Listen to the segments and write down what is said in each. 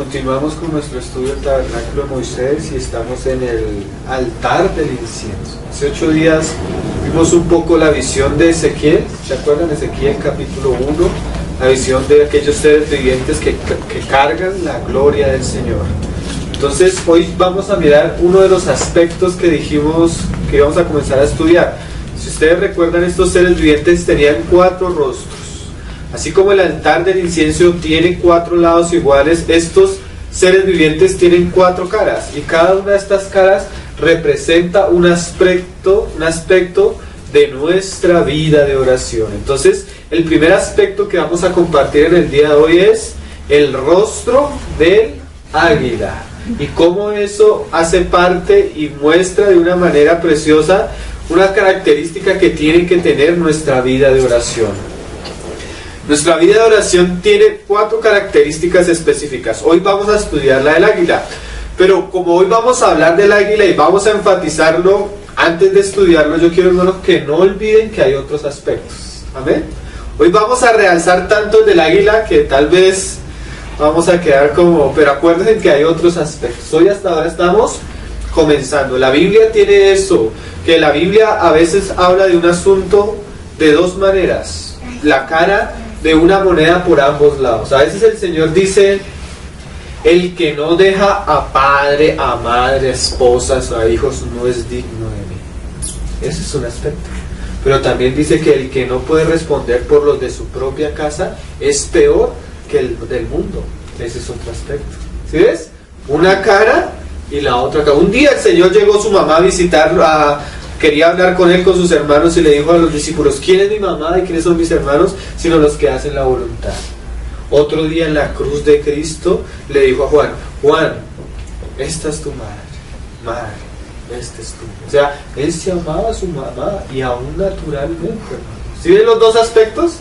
Continuamos con nuestro estudio del Tabernáculo de Moisés y estamos en el altar del incienso. Hace 8 días vimos un poco la visión de Ezequiel. ¿Se acuerdan? Ezequiel capítulo 1, la visión de aquellos seres vivientes que cargan la gloria del Señor. Entonces hoy vamos a mirar uno de los aspectos que dijimos que íbamos a comenzar a estudiar. Si ustedes recuerdan, estos seres vivientes tenían 4 rostros. Así como el altar del incienso tiene 4 lados iguales, estos seres vivientes tienen 4 caras, y cada una de estas caras representa un aspecto de nuestra vida de oración. Entonces, el primer aspecto que vamos a compartir en el día de hoy es el rostro del águila, y cómo eso hace parte y muestra de una manera preciosa una característica que tiene que tener nuestra vida de oración. Nuestra vida de oración tiene 4 características específicas. Hoy vamos a estudiar la del águila, pero como hoy vamos a hablar del águila y vamos a enfatizarlo, antes de estudiarlo, yo quiero, hermanos, que no olviden que hay otros aspectos. Amén. Hoy vamos a realzar tanto el del águila que tal vez vamos a quedar como, pero acuérdense que hay otros aspectos. Hoy hasta ahora estamos comenzando. La Biblia tiene eso, que la Biblia a veces habla de un asunto de 2 maneras. La cara de una moneda por ambos lados. A veces el Señor dice: el que no deja a padre, a madre, a esposas, a hijos, no es digno de mí. Ese es un aspecto. Pero también dice que el que no puede responder por los de su propia casa es peor que el del mundo. Ese es otro aspecto. ¿Sí ves? Una cara y la otra cara. Un día el Señor llegó su mamá a visitarlo, quería hablar con él, con sus hermanos, y le dijo a los discípulos: ¿quién es mi mamá y quiénes son mis hermanos? Sino los que hacen la voluntad. Otro día en la cruz de Cristo le dijo a Juan: Juan, esta es tu madre, este es tu. O sea, él se amaba a su mamá, y aún naturalmente, hermanos. ¿Sí ven los 2 aspectos?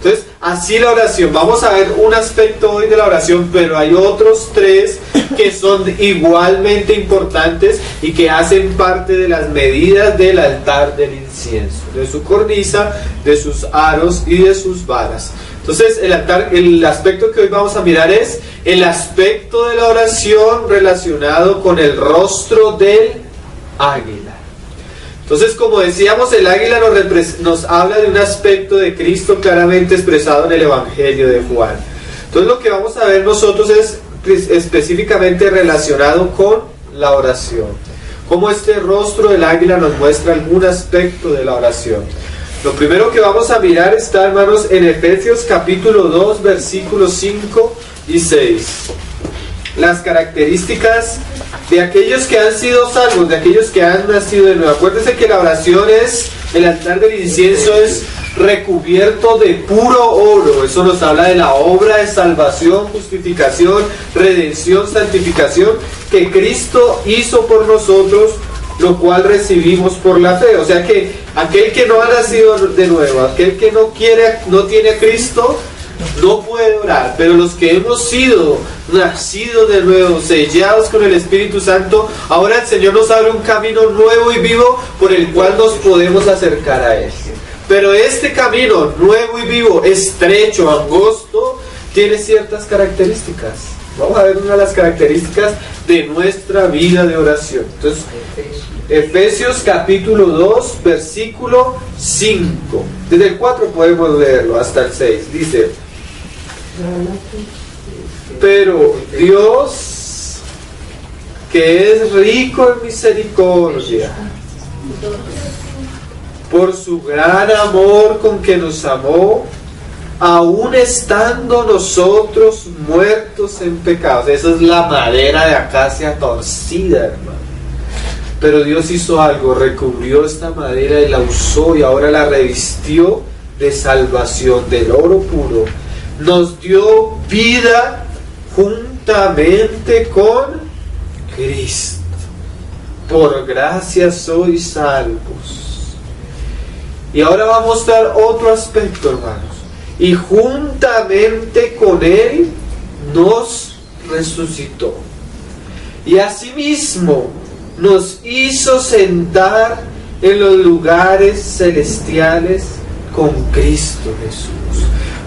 Entonces, así la oración. Vamos a ver un aspecto hoy de la oración, pero hay otros 3 que son igualmente importantes y que hacen parte de las medidas del altar del incienso, de su cornisa, de sus aros y de sus varas. Entonces, el aspecto que hoy vamos a mirar es el aspecto de la oración relacionado con el rostro del águila. Entonces, como decíamos, el águila nos habla de un aspecto de Cristo claramente expresado en el Evangelio de Juan. Entonces, lo que vamos a ver nosotros es específicamente relacionado con la oración. Cómo este rostro del águila nos muestra algún aspecto de la oración. Lo primero que vamos a mirar está, hermanos, en Efesios capítulo 2, versículos 5 y 6. Las características de aquellos que han sido salvos, de aquellos que han nacido de nuevo. Acuérdense que la oración el altar del incienso es recubierto de puro oro. Eso nos habla de la obra de salvación, justificación, redención, santificación que Cristo hizo por nosotros, lo cual recibimos por la fe. O sea que aquel que no ha nacido de nuevo, aquel que no tiene a Cristo, no puede orar. Pero los que hemos sido nacidos de nuevo, sellados con el Espíritu Santo, ahora el Señor nos abre un camino nuevo y vivo por el cual nos podemos acercar a Él. Pero este camino nuevo y vivo, estrecho, angosto, tiene ciertas características. Vamos a ver una de las características de nuestra vida de oración. Entonces, Efesios capítulo 2, versículo 5. Desde el 4 podemos leerlo hasta el 6. Dice: pero Dios, que es rico en misericordia, por su gran amor con que nos amó, aún estando nosotros muertos en pecados. Esa es la madera de acacia torcida, hermano. Pero Dios hizo algo, recubrió esta madera y la usó, y ahora la revistió de salvación, del oro puro. Nos dio vida juntamente con Cristo. Por gracia sois salvos. Y ahora va a mostrar otro aspecto, hermanos. Y juntamente con Él nos resucitó. Y asimismo nos hizo sentar en los lugares celestiales con Cristo Jesús.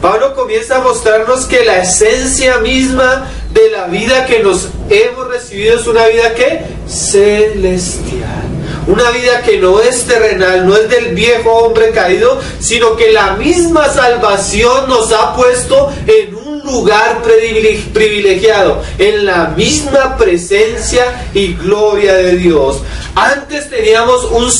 Pablo comienza a mostrarnos que la esencia misma de la vida que nos hemos recibido es una vida que celestial. Una vida que no es terrenal, no es del viejo hombre caído, sino que la misma salvación nos ha puesto en un lugar privilegiado, en la misma presencia y gloria de Dios. Antes teníamos un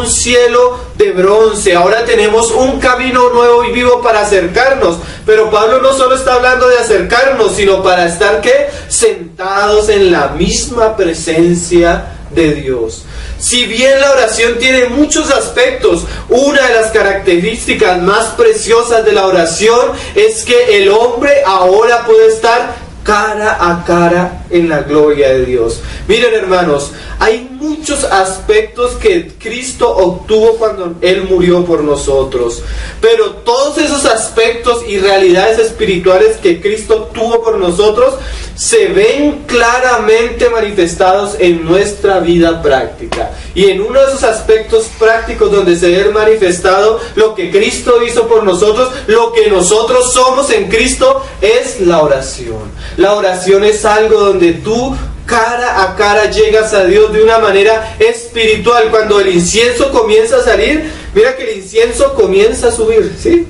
cielo de bronce, ahora tenemos un camino nuevo y vivo para acercarnos. Pero Pablo no solo está hablando de acercarnos, sino para estar ¿qué? Sentados en la misma presencia de Dios. Si bien la oración tiene muchos aspectos, una de las características más preciosas de la oración es que el hombre ahora puede estar cara a cara en la gloria de Dios. Miren, hermanos, hay muchos aspectos que Cristo obtuvo cuando Él murió por nosotros, pero todos esos aspectos y realidades espirituales que Cristo tuvo por nosotros se ven claramente manifestados en nuestra vida práctica. Y en uno de esos aspectos prácticos donde se ve manifestado lo que Cristo hizo por nosotros, lo que nosotros somos en Cristo, es la oración. La oración es algo donde tú cara a cara llegas a Dios de una manera espiritual. Cuando el incienso comienza a salir, mira que el incienso comienza a subir, ¿sí?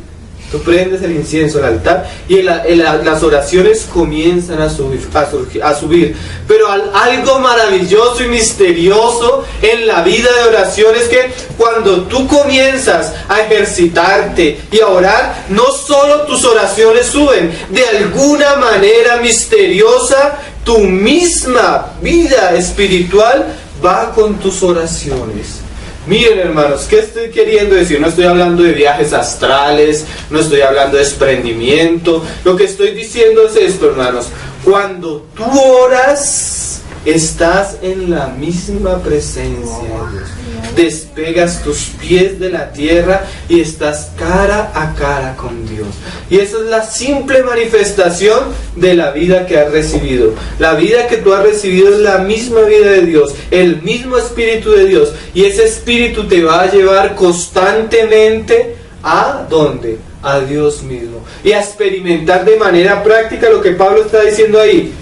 Tú prendes el incienso al altar y las oraciones comienzan a subir. Pero algo maravilloso y misterioso en la vida de oración es que cuando tú comienzas a ejercitarte y a orar, no solo tus oraciones suben, de alguna manera misteriosa, tu misma vida espiritual va con tus oraciones. Miren, hermanos, ¿qué estoy queriendo decir? No estoy hablando de viajes astrales, no estoy hablando de desprendimiento. Lo que estoy diciendo es esto, hermanos. Cuando tú oras, estás en la misma presencia de Dios. Despegas tus pies de la tierra y estás cara a cara con Dios. Y esa es la simple manifestación de la vida que has recibido. La vida que tú has recibido es la misma vida de Dios, el mismo Espíritu de Dios. Y ese Espíritu te va a llevar constantemente ¿a dónde? A Dios mismo. Y a experimentar de manera práctica lo que Pablo está diciendo ahí.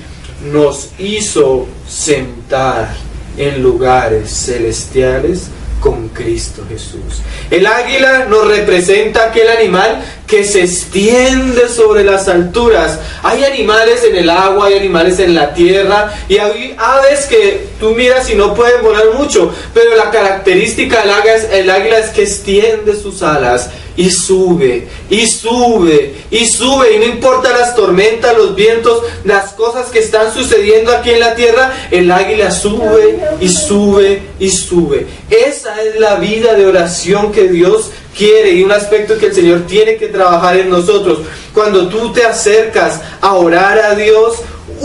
Nos hizo sentar en lugares celestiales con Cristo Jesús. El águila nos representa aquel animal que se extiende sobre las alturas. Hay animales en el agua, hay animales en la tierra y hay aves que tú miras y no pueden volar mucho, pero la característica del águila es que extiende sus alas y sube, y sube, y sube, y no importa las tormentas, los vientos, las cosas que están sucediendo aquí en la tierra, el águila sube, y sube, y sube. Esa es la vida de oración que Dios quiere y un aspecto que el Señor tiene que trabajar en nosotros. Cuando tú te acercas a orar a Dios,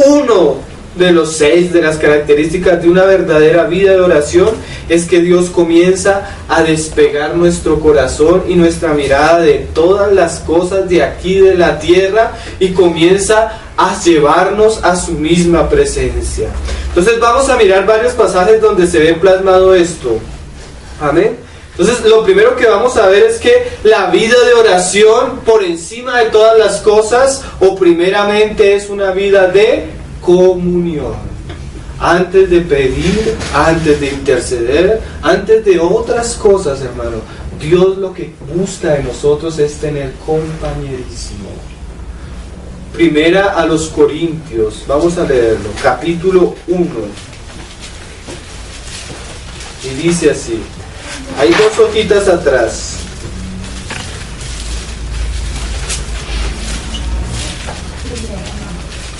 uno de los 6 de las características de una verdadera vida de oración es que Dios comienza a despegar nuestro corazón y nuestra mirada de todas las cosas de aquí de la tierra y comienza a llevarnos a su misma presencia. Entonces vamos a mirar varios pasajes donde se ve plasmado esto. Amén. Entonces lo primero que vamos a ver es que la vida de oración por encima de todas las cosas o primeramente es una vida de comunión. Antes de pedir, antes de interceder, antes de otras cosas, hermano, Dios lo que busca de nosotros es tener compañerismo. Primera a los Corintios, vamos a leerlo, capítulo 1. Y dice así, hay 2 hojitas atrás.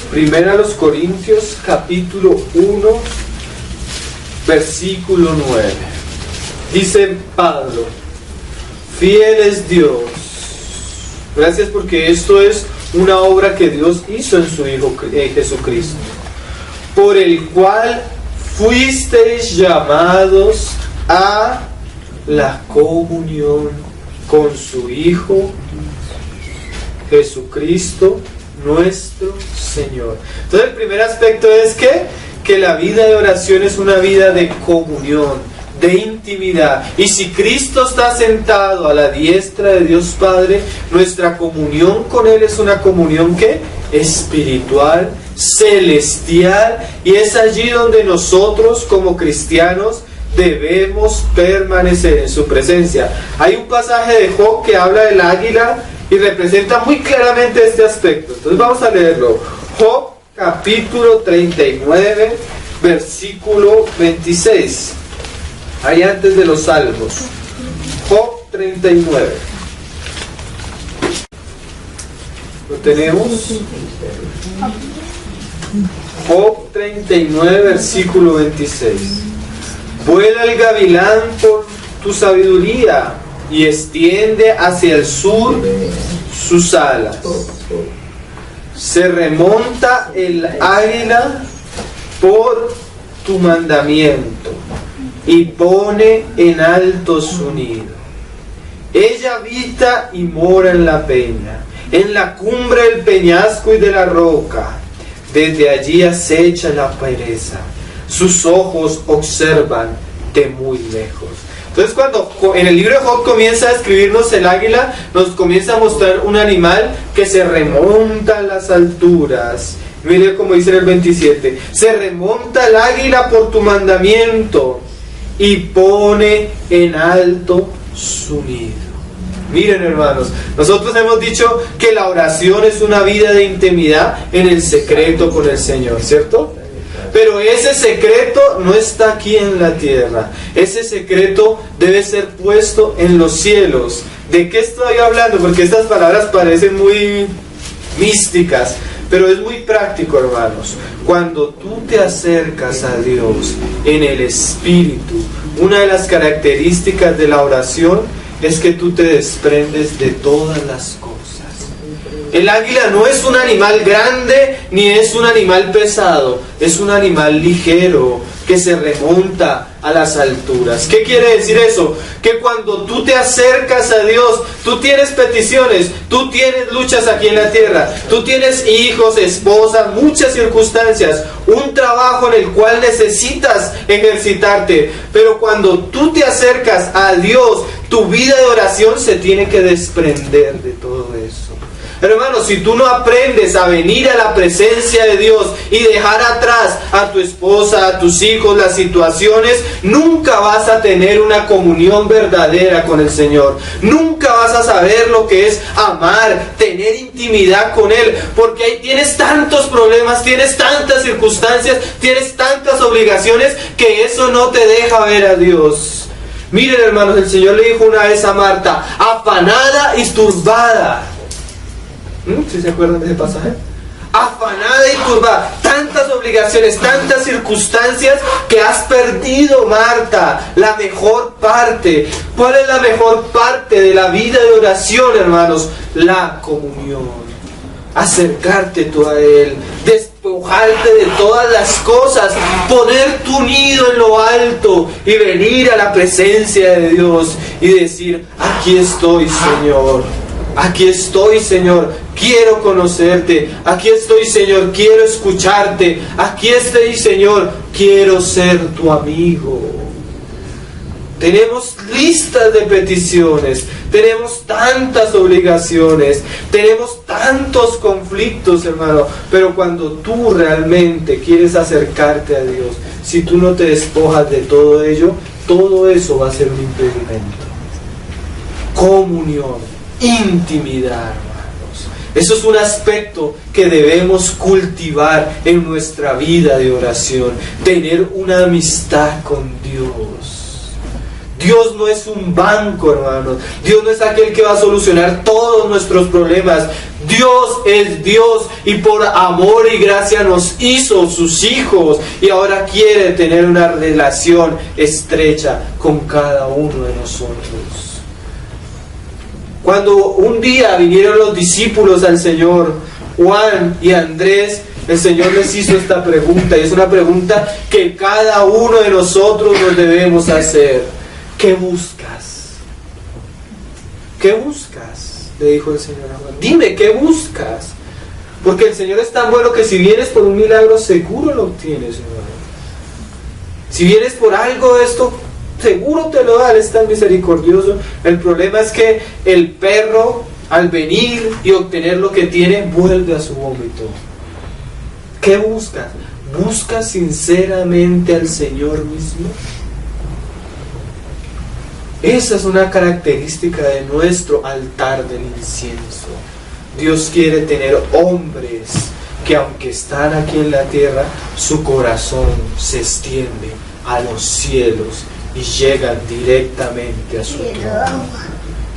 Primera a los Corintios, capítulo 1, versículo 9. Dice Pablo, fiel es Dios. Gracias porque esto es una obra que Dios hizo en su Hijo Jesucristo, por el cual fuisteis llamados a la comunión con su Hijo Jesucristo nuestro Señor. Entonces el primer aspecto es que la vida de oración es una vida de comunión, de intimidad. Y si Cristo está sentado a la diestra de Dios Padre, nuestra comunión con Él es una comunión que espiritual celestial, y es allí donde nosotros como cristianos debemos permanecer en su presencia. Hay un pasaje de Job que habla del águila y representa muy claramente este aspecto. Entonces vamos a leerlo. Job capítulo 39, versículo 26. Ahí antes de los salmos. Job 39. ¿Lo tenemos? Job 39, versículo 26. Vuela el gavilán por tu sabiduría y extiende hacia el sur sus alas. Se remonta el águila por tu mandamiento y pone en alto su nido. Ella habita y mora en la peña, en la cumbre del peñasco y de la roca. Desde allí acecha la pereza. Sus ojos observan de muy lejos. Entonces, cuando en el libro de Job comienza a describirnos el águila, nos comienza a mostrar un animal que se remonta a las alturas. Mire como dice en el 27. Se remonta el águila por tu mandamiento y pone en alto su nido. Miren, hermanos, nosotros hemos dicho que la oración es una vida de intimidad en el secreto con el Señor, ¿cierto? Pero ese secreto no está aquí en la tierra. Ese secreto debe ser puesto en los cielos. ¿De qué estoy hablando? Porque estas palabras parecen muy místicas, pero es muy práctico, hermanos. Cuando tú te acercas a Dios en el Espíritu, una de las características de la oración es que tú te desprendes de todas las cosas. El águila no es un animal grande ni es un animal pesado, es un animal ligero que se remonta a las alturas. ¿Qué quiere decir eso? Que cuando tú te acercas a Dios, tú tienes peticiones, tú tienes luchas aquí en la tierra, tú tienes hijos, esposa, muchas circunstancias, un trabajo en el cual necesitas ejercitarte, pero cuando tú te acercas a Dios, tu vida de oración se tiene que desprender de todo eso. Hermano, si tú no aprendes a venir a la presencia de Dios y dejar atrás a tu esposa, a tus hijos, las situaciones, nunca vas a tener una comunión verdadera con el Señor. Nunca vas a saber lo que es amar, tener intimidad con Él, porque ahí tienes tantos problemas, tienes tantas circunstancias, tienes tantas obligaciones, que eso no te deja ver a Dios. Miren, hermanos, el Señor le dijo una vez a Marta, afanada y turbada. ¿Sí se acuerdan de ese pasaje? Afanada y turbada, tantas obligaciones, tantas circunstancias que has perdido, Marta, la mejor parte. ¿Cuál es la mejor parte de la vida de oración, hermanos? La comunión. Acercarte tú a Él, despojarte de todas las cosas, poner tu nido en lo alto y venir a la presencia de Dios y decir, aquí estoy, Señor. Aquí estoy, Señor, quiero conocerte. Aquí estoy, Señor, quiero escucharte. Aquí estoy, Señor, quiero ser tu amigo. Tenemos listas de peticiones, tenemos tantas obligaciones, tenemos tantos conflictos, hermano. Pero cuando tú realmente quieres acercarte a Dios, si tú no te despojas de todo ello, todo eso va a ser un impedimento. Comunión. Intimidad, hermanos. Eso es un aspecto que debemos cultivar en nuestra vida de oración. Tener una amistad con Dios. Dios no es un banco, hermanos. Dios no es aquel que va a solucionar todos nuestros problemas. Dios es Dios y por amor y gracia nos hizo sus hijos y ahora quiere tener una relación estrecha con cada uno de nosotros. Cuando un día vinieron los discípulos al Señor, Juan y Andrés, el Señor les hizo esta pregunta, y es una pregunta que cada uno de nosotros nos debemos hacer. ¿Qué buscas? ¿Qué buscas? Le dijo el Señor a Juan. Dime, ¿qué buscas? Porque el Señor es tan bueno que si vienes por un milagro, seguro lo obtienes, hermano. Si vienes por algo de esto, seguro te lo da, Él es tan misericordioso. El problema es que el perro, al venir y obtener lo que tiene, vuelve a su vómito. ¿Qué buscas? ¿Buscas sinceramente al Señor mismo? Esa es una característica de nuestro altar del incienso. Dios quiere tener hombres que, aunque están aquí en la tierra, su corazón se extiende a los cielos y llegan directamente a su trono,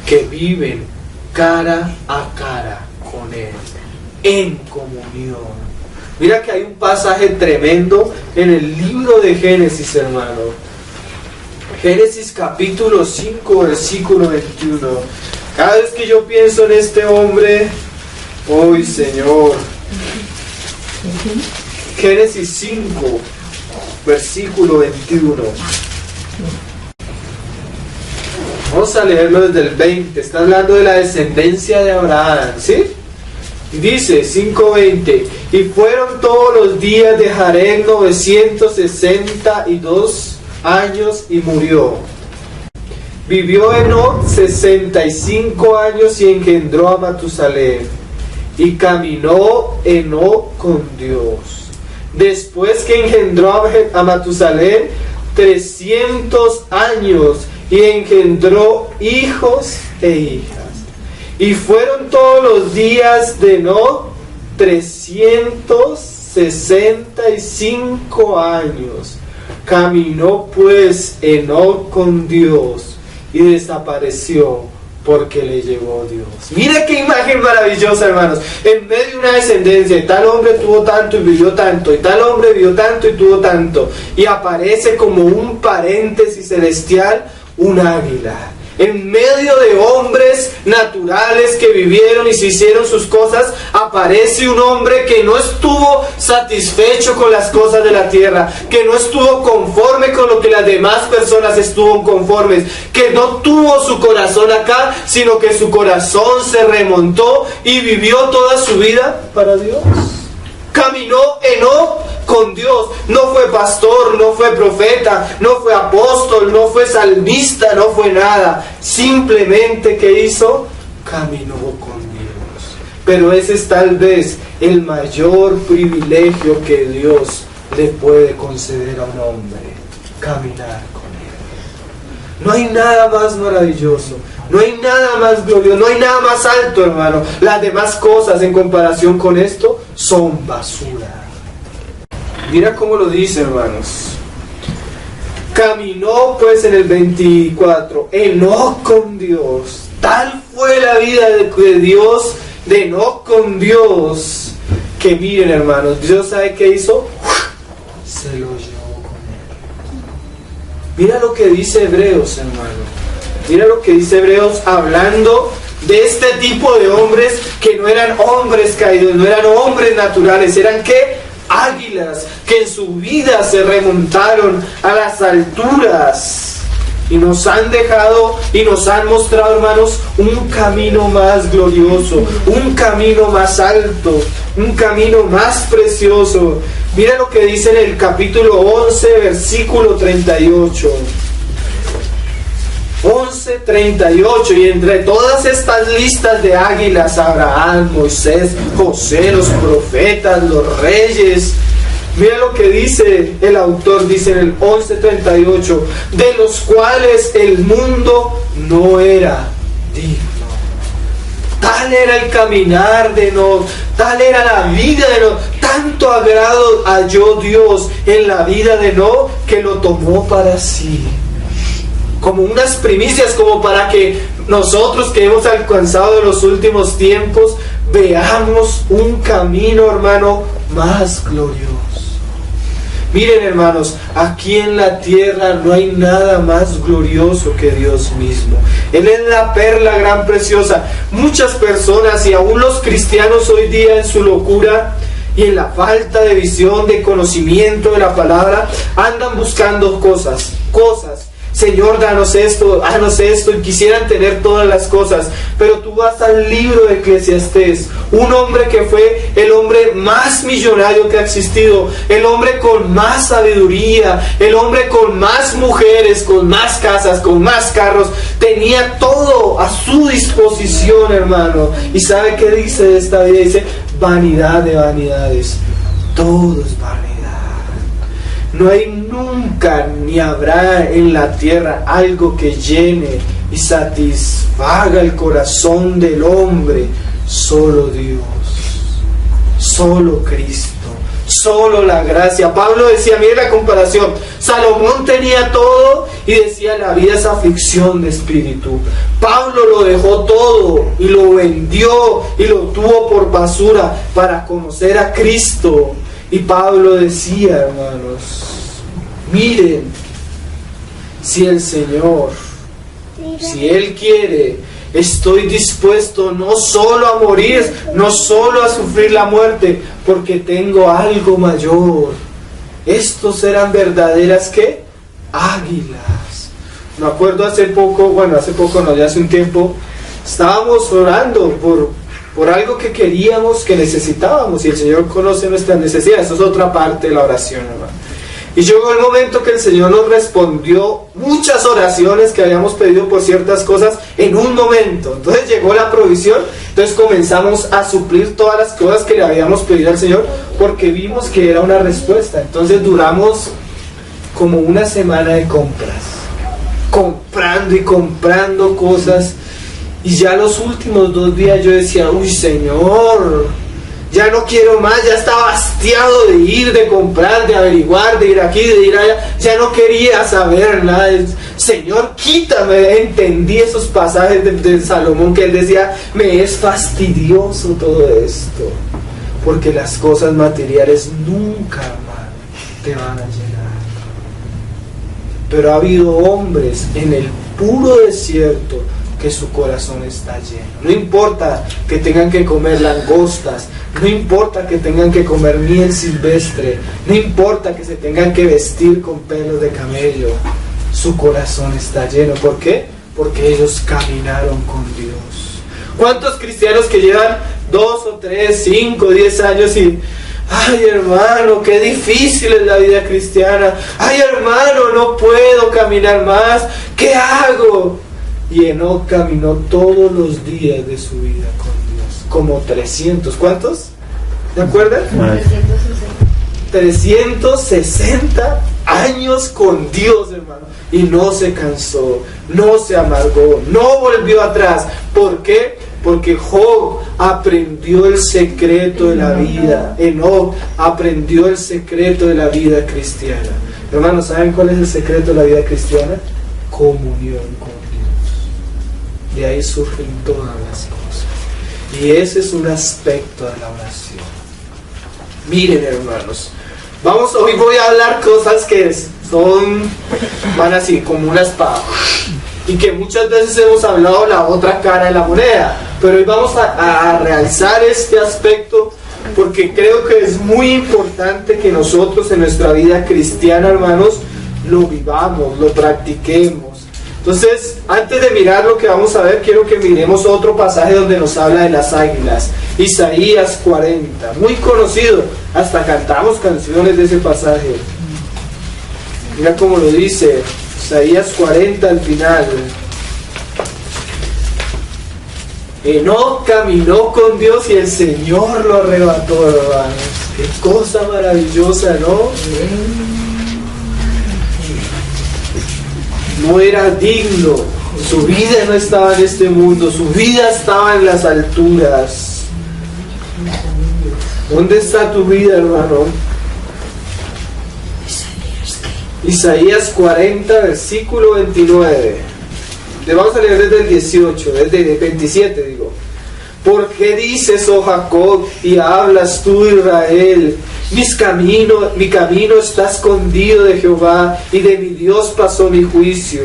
que viven cara a cara con Él, en comunión. Mira que hay un pasaje tremendo en el libro de Génesis, hermano. Génesis capítulo 5, versículo 21. Cada vez que yo pienso en este hombre, ¡ay, Señor! Génesis 5, versículo 21. Vamos a leerlo desde el 20. Está hablando de la descendencia de Abraham, ¿sí? Y dice 5:20: y fueron todos los días de Jared 962 años y murió. Vivió Enoc 65 años y engendró a Matusalén. Y caminó Enoc con Dios. Después que engendró a Matusalén 300 años y engendró hijos e hijas. Y fueron todos los días de Enoc 365 años. Caminó pues Enoc con Dios y desapareció porque le llevó Dios. Mira qué imagen maravillosa, hermanos. En medio de una descendencia, y tal hombre tuvo tanto y vivió tanto, y tal hombre vivió tanto y tuvo tanto, y aparece como un paréntesis celestial un águila. En medio de hombres naturales que vivieron y se hicieron sus cosas, aparece un hombre que no estuvo satisfecho con las cosas de la tierra, que no estuvo conforme con lo que las demás personas estuvo conformes, que no tuvo su corazón acá, sino que su corazón se remontó y vivió toda su vida para Dios. Caminó Enoc con Dios. No fue pastor, no fue profeta, no fue apóstol, no fue salmista, no fue nada. Simplemente, ¿qué hizo? Caminó con Dios. Pero ese es tal vez el mayor privilegio que Dios le puede conceder a un hombre: caminar con Él. No hay nada más maravilloso, no hay nada más glorioso, no hay nada más alto, hermano. Las demás cosas en comparación con esto son basura. Mira cómo lo dice, hermanos. Caminó pues en el 24 Enoc con Dios. Tal fue la vida de Dios, de Enoc con Dios, que miren, hermanos, Dios sabe qué hizo. Se lo llevó con Él. Mira lo que dice Hebreos, hermano. Mira lo que dice Hebreos, hablando de este tipo de hombres que no eran hombres caídos, no eran hombres naturales, eran ¿qué? Águilas que en su vida se remontaron a las alturas y nos han dejado y nos han mostrado, hermanos, un camino más glorioso, un camino más alto, un camino más precioso. Mira lo que dice en el capítulo 11, versículo 38. 11:38, y entre todas estas listas de águilas, Abraham, Moisés, José, los profetas, los reyes, mira lo que dice el autor, dice en el 11:38, de los cuales el mundo no era digno. Tal era el caminar de Enoc, tal era la vida de Enoc, tanto agrado halló Dios en la vida de Enoc que lo tomó para sí, como unas primicias, como para que nosotros que hemos alcanzado en los últimos tiempos veamos un camino, hermano, más glorioso. Miren, hermanos, aquí en la tierra no hay nada más glorioso que Dios mismo. Él es la perla gran preciosa. Muchas personas, y aún los cristianos hoy día en su locura y en la falta de visión, de conocimiento de la palabra, andan buscando cosas. Señor, danos esto, y quisieran tener todas las cosas. Pero tú vas al libro de Eclesiastés, un hombre que fue el hombre más millonario que ha existido, el hombre con más sabiduría, el hombre con más mujeres, con más casas, con más carros, tenía todo a su disposición, hermano. ¿Y sabe qué dice de esta vida? Dice: vanidad de vanidades. todo es vanidad. No hay nunca ni habrá en la tierra algo que llene y satisfaga el corazón del hombre. Solo Dios, solo Cristo, solo la gracia. Pablo decía, mire la comparación, Salomón tenía todo y decía, la vida es aflicción de espíritu. Pablo lo dejó todo y lo vendió y lo tuvo por basura para conocer a Cristo. Y Pablo decía, hermanos, miren, si el Señor, si Él quiere, estoy dispuesto no solo a morir, no solo a sufrir la muerte, porque tengo algo mayor. Estos eran verdaderas, ¿qué? Águilas. Me acuerdo hace poco no, ya hace un tiempo, estábamos orando por algo que queríamos, que necesitábamos, y el Señor conoce nuestras necesidades. Eso es otra parte de la oración, hermano. Y llegó el momento que el Señor nos respondió muchas oraciones que habíamos pedido por ciertas cosas en un momento. Entonces llegó la provisión, entonces comenzamos a suplir todas las cosas que le habíamos pedido al Señor, porque vimos que era una respuesta. Entonces duramos como una semana de compras, comprando y comprando cosas, y ya los últimos 2 días yo decía, uy, Señor, ya no quiero más, ya estaba hastiado de ir, de comprar, de averiguar, de ir aquí, de ir allá, ya no quería saber nada. Señor, quítame. Entendí esos pasajes de Salomón que él decía, me es fastidioso todo esto, porque las cosas materiales nunca, hermano, te van a llenar. Pero ha habido hombres en el puro desierto que su corazón está lleno. No importa que tengan que comer langostas, no importa que tengan que comer miel silvestre, no importa que se tengan que vestir con pelos de camello, su corazón está lleno. ¿Por qué? Porque ellos caminaron con Dios. ¿Cuántos cristianos que llevan 2 o 3, 5, 10 años y ay, hermano, qué difícil es la vida cristiana, ay, hermano, no puedo caminar más, ¿qué hago? Y Enoc caminó todos los días de su vida con Dios, como 300, ¿cuántos? ¿Se acuerdan? 360 años con Dios, hermano, y no se cansó, no se amargó, no volvió atrás. ¿Por qué? Porque Job aprendió el secreto de la vida. Enoc aprendió el secreto de la vida cristiana. Hermanos, ¿saben cuál es el secreto de la vida cristiana? Comunión con Dios. De ahí surgen todas las cosas. Y ese es un aspecto de la oración. Miren, hermanos, hoy voy a hablar cosas que van así como una espada, y que muchas veces hemos hablado la otra cara de la moneda, pero hoy vamos a realzar este aspecto, porque creo que es muy importante que nosotros en nuestra vida cristiana, hermanos, lo vivamos, lo practiquemos. Entonces, antes de mirar lo que vamos a ver, quiero que miremos otro pasaje donde nos habla de las águilas. Isaías 40, muy conocido, hasta cantamos canciones de ese pasaje. Mira cómo lo dice, Isaías 40 al final. Enoc caminó con Dios y el Señor lo arrebató, hermanos. Qué cosa maravillosa, ¿no? No era digno, su vida no estaba en este mundo, su vida estaba en las alturas. ¿Dónde está tu vida, hermano? Isaías 40, versículo 29. Le vamos a leer desde el 18, desde el 27 digo. ¿Por qué dices, oh Jacob, y hablas tú, Israel? Mi camino está escondido de Jehová, y de mi Dios pasó mi juicio.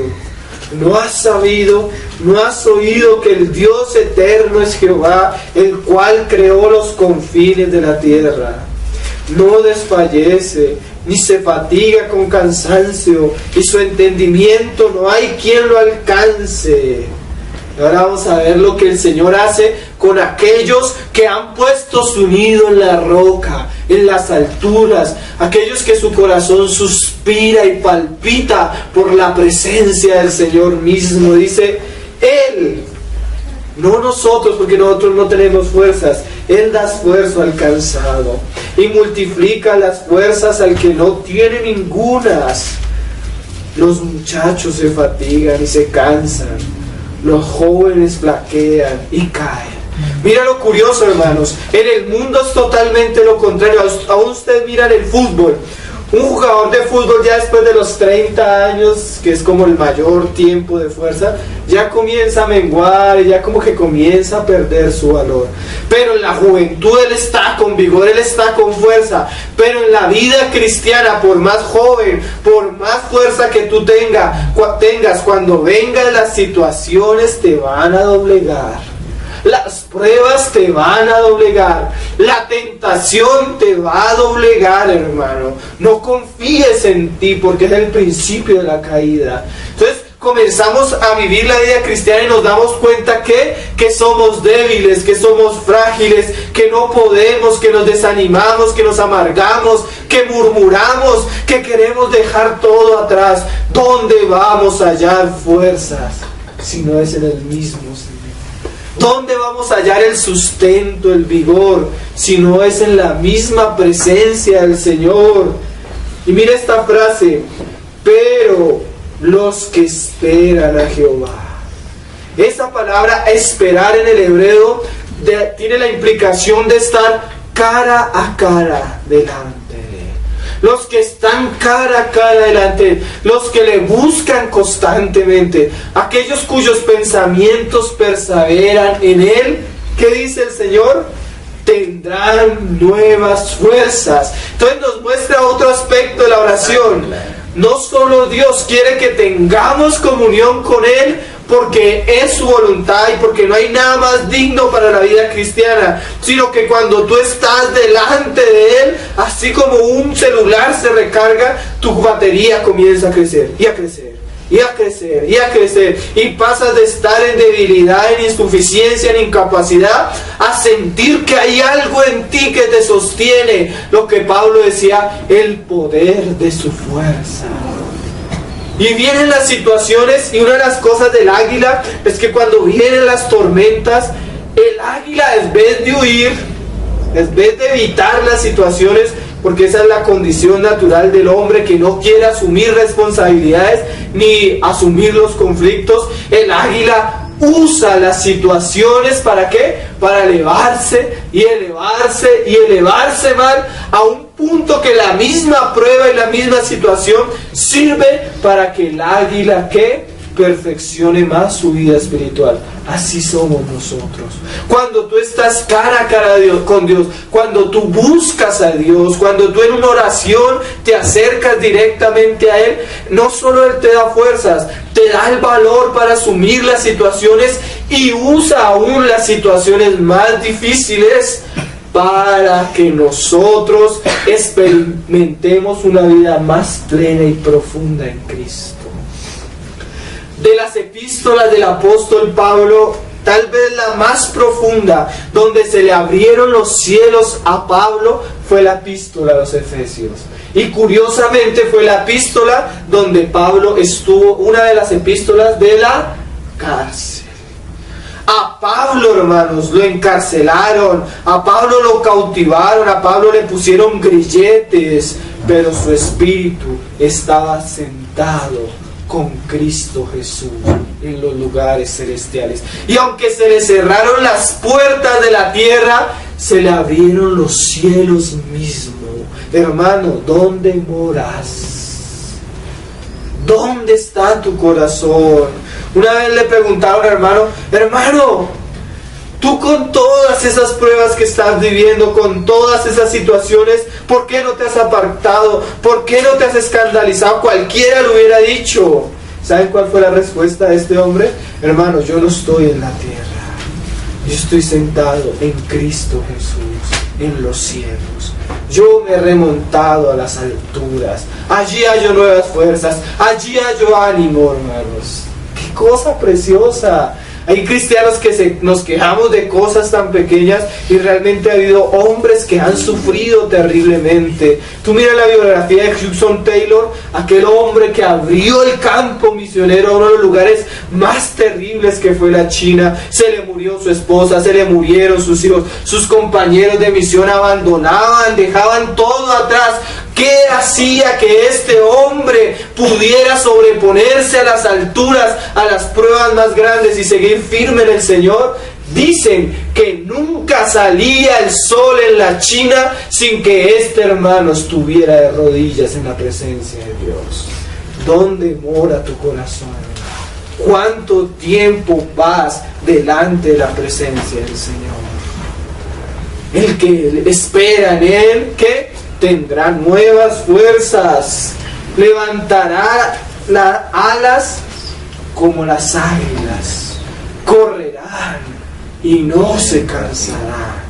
¿No has sabido, no has oído que el Dios eterno es Jehová, el cual creó los confines de la tierra? No desfallece, ni se fatiga con cansancio, y su entendimiento no hay quien lo alcance. Ahora vamos a ver lo que el Señor hace con aquellos que han puesto su nido en la roca, en las alturas, aquellos que su corazón suspira y palpita por la presencia del Señor mismo. Dice, Él, no nosotros, porque nosotros no tenemos fuerzas, Él da esfuerzo al cansado, y multiplica las fuerzas al que no tiene ningunas. Los muchachos se fatigan y se cansan, los jóvenes flaquean y caen. Mira lo curioso, hermanos, en el mundo es totalmente lo contrario. Aún ustedes miran el fútbol. Un jugador de fútbol ya después de los 30 años, que es como el mayor tiempo de fuerza, ya comienza a menguar, ya como que comienza a perder su valor. Pero en la juventud él está con vigor, él está con fuerza. Pero en la vida cristiana, por más joven, por más fuerza que tú tengas, cuando vengan las situaciones te van a doblegar. Las pruebas te van a doblegar. La tentación te va a doblegar, hermano. No confíes en ti porque es el principio de la caída. Entonces comenzamos a vivir la vida cristiana y nos damos cuenta que somos débiles, que somos frágiles, que no podemos, que nos desanimamos, que nos amargamos, que murmuramos, que queremos dejar todo atrás. ¿Dónde vamos a hallar fuerzas si no es en el mismo Señor? ¿Dónde vamos a hallar el sustento, el vigor, si no es en la misma presencia del Señor? Y mira esta frase: pero los que esperan a Jehová. Esa palabra esperar en el hebreo tiene la implicación de estar cara a cara delante. Los que están cara a cara delante, los que le buscan constantemente, aquellos cuyos pensamientos perseveran en Él, ¿qué dice el Señor? Tendrán nuevas fuerzas. Entonces nos muestra otro aspecto de la oración. No solo Dios quiere que tengamos comunión con Él, porque es su voluntad y porque no hay nada más digno para la vida cristiana, sino que cuando tú estás delante de Él, así como un celular se recarga, tu batería comienza a crecer y a crecer y a crecer y a crecer, y pasas de estar en debilidad, en insuficiencia, en incapacidad, a sentir que hay algo en ti que te sostiene. Lo que Pablo decía, el poder de su fuerza. Y vienen las situaciones, y una de las cosas del águila es que cuando vienen las tormentas, el águila, en vez de huir, en vez de evitar las situaciones, porque esa es la condición natural del hombre que no quiere asumir responsabilidades ni asumir los conflictos, el águila usa las situaciones ¿para qué? Para elevarse y elevarse y elevarse más, a un punto que la misma prueba y la misma situación sirve para que el águila ¿qué? Perfeccione más su vida espiritual. Así somos nosotros. Cuando tú estás cara a cara con Dios, cuando tú buscas a Dios, cuando tú en una oración te acercas directamente a Él, no solo Él te da fuerzas, te da el valor para asumir las situaciones, y usa aún las situaciones más difíciles para que nosotros experimentemos una vida más plena y profunda en Cristo. De las epístolas del apóstol Pablo, tal vez la más profunda, donde se le abrieron los cielos a Pablo, fue la epístola a los Efesios. Y curiosamente fue la epístola donde Pablo estuvo, una de las epístolas de la cárcel. A Pablo, hermanos, lo encarcelaron, a Pablo lo cautivaron, a Pablo le pusieron grilletes, pero su espíritu estaba sentado con Cristo Jesús en los lugares celestiales. Y aunque se le cerraron las puertas de la tierra, se le abrieron los cielos mismos. Hermano, ¿dónde moras? ¿Dónde está tu corazón? Una vez le preguntaba a un hermano, tú con todas esas pruebas que estás viviendo, con todas esas situaciones, ¿por qué no te has apartado? ¿Por qué no te has escandalizado? Cualquiera lo hubiera dicho. ¿Saben cuál fue la respuesta de este hombre? Hermano, yo no estoy en la tierra. Yo estoy sentado en Cristo Jesús, en los cielos. Yo me he remontado a las alturas. Allí hallo nuevas fuerzas. Allí hallo ánimo, hermanos. ¡Qué cosa preciosa! Hay cristianos que nos quejamos de cosas tan pequeñas y realmente ha habido hombres que han sufrido terriblemente. Tú mira la biografía de Hudson Taylor, aquel hombre que abrió el campo misionero a uno de los lugares más terribles que fue la China. Se le murió su esposa, se le murieron sus hijos, sus compañeros de misión abandonaban, dejaban todo atrás. ¿Qué hacía que este hombre pudiera sobreponerse a las alturas, a las pruebas más grandes y seguir firme en el Señor? Dicen que nunca salía el sol en la China sin que este hermano estuviera de rodillas en la presencia de Dios. ¿Dónde mora tu corazón? ¿Cuánto tiempo vas delante de la presencia del Señor? El que espera en Él, ¿qué? Tendrá nuevas fuerzas, levantará las alas como las águilas, correrán y no se cansarán,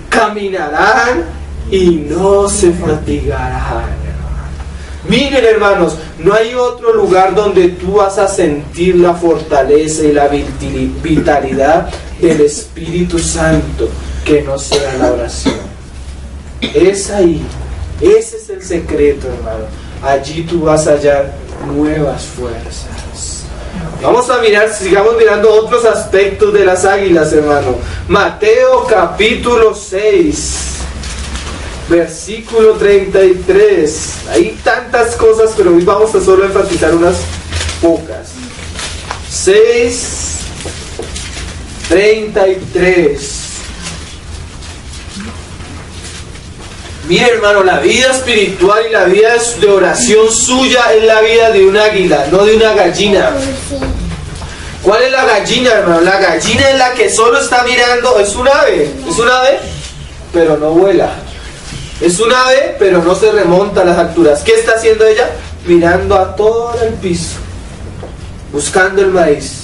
caminarán y no se fatigarán. Miren, hermanos, no hay otro lugar donde tú vas a sentir la fortaleza y la vitalidad del Espíritu Santo que no sea la oración. Es ahí. Ese es el secreto, hermano. Allí tú vas a hallar nuevas fuerzas. Vamos a mirar, sigamos mirando otros aspectos de las águilas, hermano. Mateo capítulo 6, versículo 33. Hay tantas cosas, pero hoy vamos a solo enfatizar unas pocas. 6, 33. Mire, hermano, la vida espiritual y la vida de oración suya es la vida de un águila, no de una gallina. ¿Cuál es la gallina, hermano? La gallina es la que solo está mirando, es un ave, pero no vuela. Es un ave, pero no se remonta a las alturas. ¿Qué está haciendo ella? Mirando a todo el piso, buscando el maíz.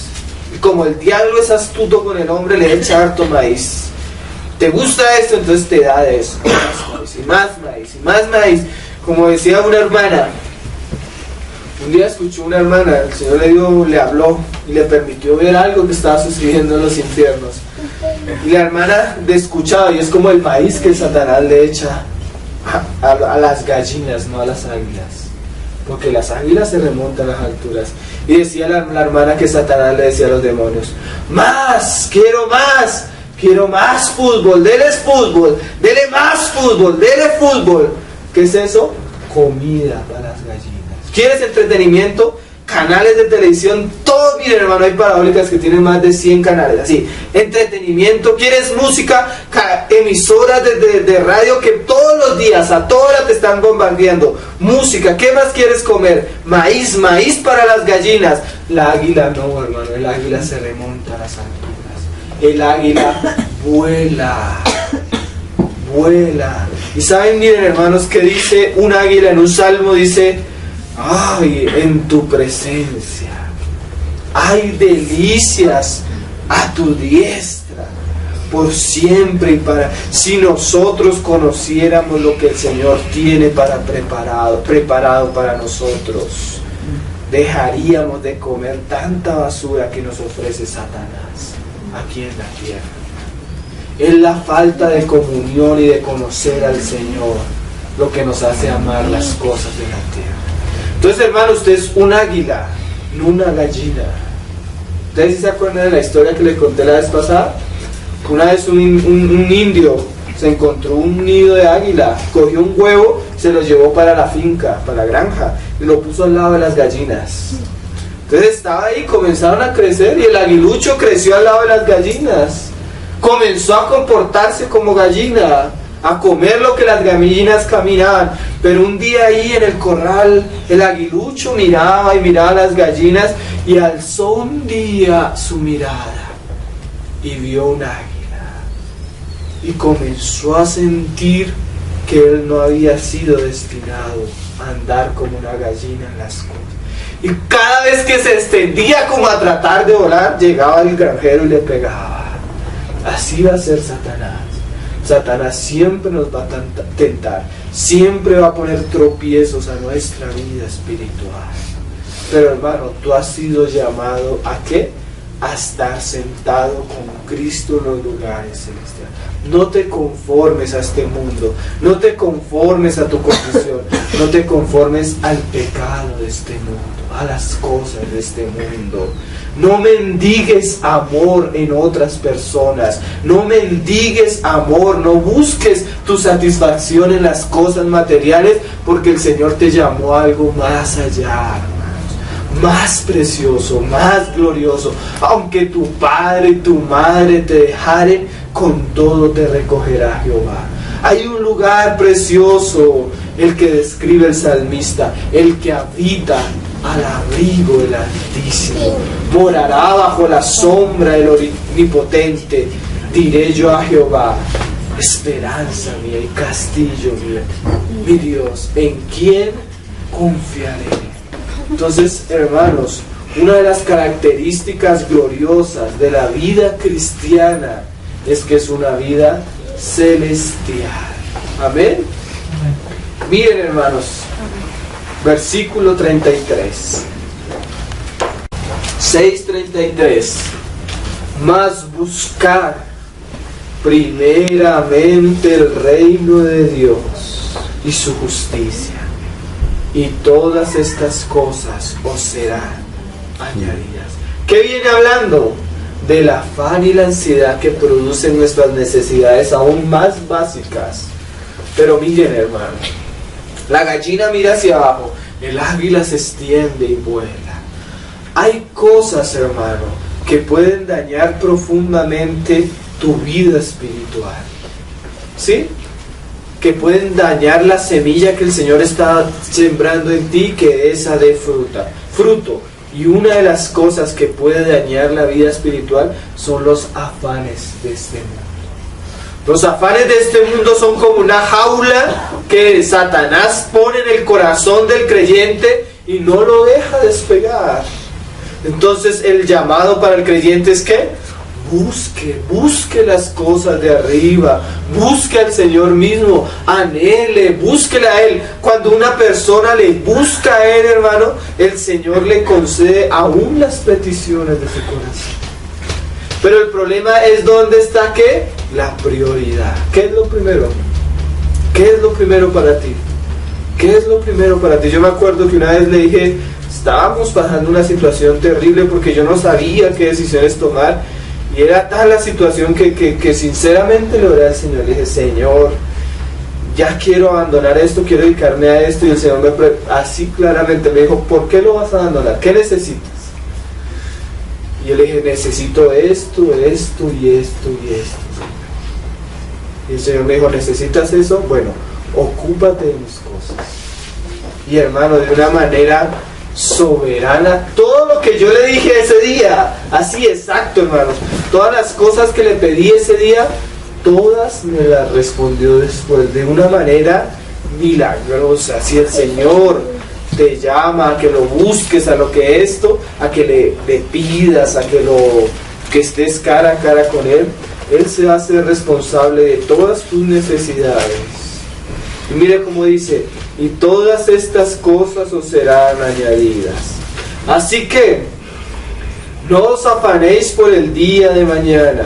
Y como el diablo es astuto con el hombre, le echa harto maíz. ¿Te gusta esto? Entonces te da de eso. Más maíz, y más maíz. Como decía una hermana, un día escuchó una hermana, el Señor le habló y le permitió ver algo que estaba sucediendo en los infiernos. Y la hermana escuchaba, y es como el maíz que Satanás le echa a las gallinas, no a las águilas. Porque las águilas se remontan a las alturas. Y decía la hermana que Satanás le decía a los demonios: más, quiero más. Quiero más fútbol, dele más fútbol, dele fútbol. ¿Qué es eso? Comida para las gallinas. ¿Quieres entretenimiento? Canales de televisión, todos, miren, hermano, hay parabólicas que tienen más de 100 canales, así. Entretenimiento, ¿quieres música? Emisoras de radio que todos los días, a toda hora te están bombardeando. Música, ¿qué más quieres comer? Maíz para las gallinas. La águila no, hermano, el águila se remonta a las alturas. El águila vuela. Y saben, miren, hermanos, que dice un águila en un salmo, dice: ay, en tu presencia hay delicias a tu diestra por siempre y para. Si nosotros conociéramos lo que el Señor tiene preparado para nosotros, dejaríamos de comer tanta basura que nos ofrece Satanás aquí en la tierra. Es la falta de comunión y de conocer al Señor lo que nos hace amar las cosas de la tierra. Entonces, hermano, usted es un águila, no una gallina. ¿Ustedes sí se acuerdan de la historia que les conté la vez pasada? Que una vez un indio se encontró un nido de águila, cogió un huevo, se lo llevó para la finca, para la granja, y lo puso al lado de las gallinas. Entonces estaba ahí, comenzaron a crecer, y el aguilucho creció al lado de las gallinas. Comenzó a comportarse como gallina, a comer lo que las gallinas caminaban. Pero un día ahí en el corral, el aguilucho miraba y miraba a las gallinas, y alzó un día su mirada y vio un águila, y comenzó a sentir que él no había sido destinado a andar como una gallina en las cosas. Y cada vez que se extendía como a tratar de volar, llegaba el granjero y le pegaba. Así va a ser Satanás. Satanás siempre nos va a tentar, siempre va a poner tropiezos a nuestra vida espiritual. Pero, hermano, tú has sido llamado ¿a qué? a estar sentado con Cristo en los lugares celestiales. No te conformes a este mundo, no te conformes a tu condición, no te conformes al pecado de este mundo, a las cosas de este mundo. No mendigues amor en otras personas, no mendigues amor, no busques tu satisfacción en las cosas materiales, porque el Señor te llamó a algo más allá, hermanos, más precioso, más glorioso. Aunque tu padre y tu madre te dejaren, con todo te recogerá Jehová. Hay un lugar precioso, el que describe el salmista, el que habita al abrigo del Altísimo, morará bajo la sombra del Omnipotente. Diré yo a Jehová, esperanza mía y castillo mío, mi Dios, ¿en quién confiaré? Entonces, hermanos, una de las características gloriosas de la vida cristiana es que es una vida celestial. Amén. Miren, hermanos, versículo 33, 6:33. Mas buscar primeramente el reino de Dios y su justicia, y todas estas cosas os serán añadidas. ¿Qué viene hablando? Del afán y la ansiedad que producen nuestras necesidades aún más básicas. Pero miren, hermano, la gallina mira hacia abajo, el águila se extiende y vuela. Hay cosas, hermano, que pueden dañar profundamente tu vida espiritual, ¿sí? Que pueden dañar la semilla que el Señor está sembrando en ti, que esa dé fruto. Y una de las cosas que puede dañar la vida espiritual son los afanes de este mundo. Los afanes de este mundo son como una jaula que Satanás pone en el corazón del creyente y no lo deja despegar. Entonces el llamado para el creyente es que busque las cosas de arriba, busque al Señor mismo, anhele, búsquele a Él. Cuando una persona le busca a Él, hermano, el Señor le concede aún las peticiones de su corazón. Pero el problema es dónde está, ¿qué? La prioridad. ¿Qué es lo primero? ¿Qué es lo primero para ti? ¿Qué es lo primero para ti? Yo me acuerdo que una vez le dije, estábamos pasando una situación terrible porque yo no sabía qué decisiones tomar. Y era tal la situación que sinceramente le oré al Señor. Le dije, Señor, ya quiero abandonar esto, quiero dedicarme a esto. Y el Señor así claramente me dijo, ¿por qué lo vas a abandonar? ¿Qué necesitas? Y yo le dije, necesito esto y esto y esto. Y el Señor me dijo, ¿necesitas eso? Bueno, ocúpate de mis cosas. Y hermano, de una manera soberana, todo lo que yo le dije ese día, así exacto, hermanos, todas las cosas que le pedí ese día, todas me las respondió después de una manera milagrosa. Si el Señor te llama a que lo busques, a lo que esto, a que le pidas, a que estés cara a cara con Él, Él se va a hacer responsable de todas tus necesidades. Y mire cómo dice, y todas estas cosas os serán añadidas. Así que no os afanéis por el día de mañana,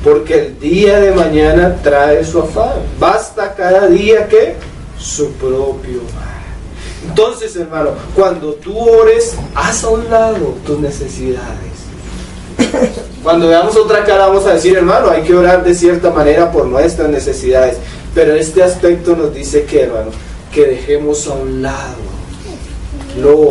porque el día de mañana trae su afán. Basta cada día que su propio mal. Entonces, hermano, cuando tú ores, haz a un lado tus necesidades. Cuando veamos otra cara vamos a decir, hermano, hay que orar de cierta manera por nuestras necesidades. Pero este aspecto nos dice que, hermano, que dejemos a un lado lo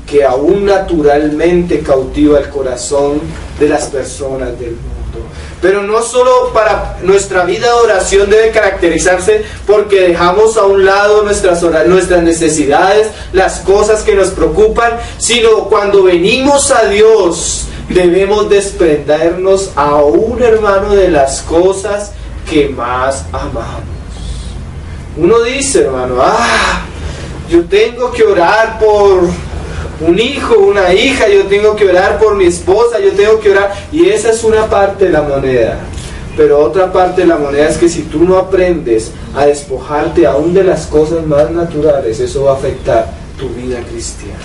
que aún naturalmente cautiva el corazón de las personas del mundo. Pero no solo para nuestra vida de oración debe caracterizarse porque dejamos a un lado nuestras necesidades, las cosas que nos preocupan, sino cuando venimos a Dios debemos desprendernos aún, hermano, de las cosas que más amamos. Uno dice, hermano, yo tengo que orar por un hijo, una hija, yo tengo que orar por mi esposa, yo tengo que orar, y esa es una parte de la moneda. Pero otra parte de la moneda es que si tú no aprendes a despojarte aún de las cosas más naturales, eso va a afectar tu vida cristiana.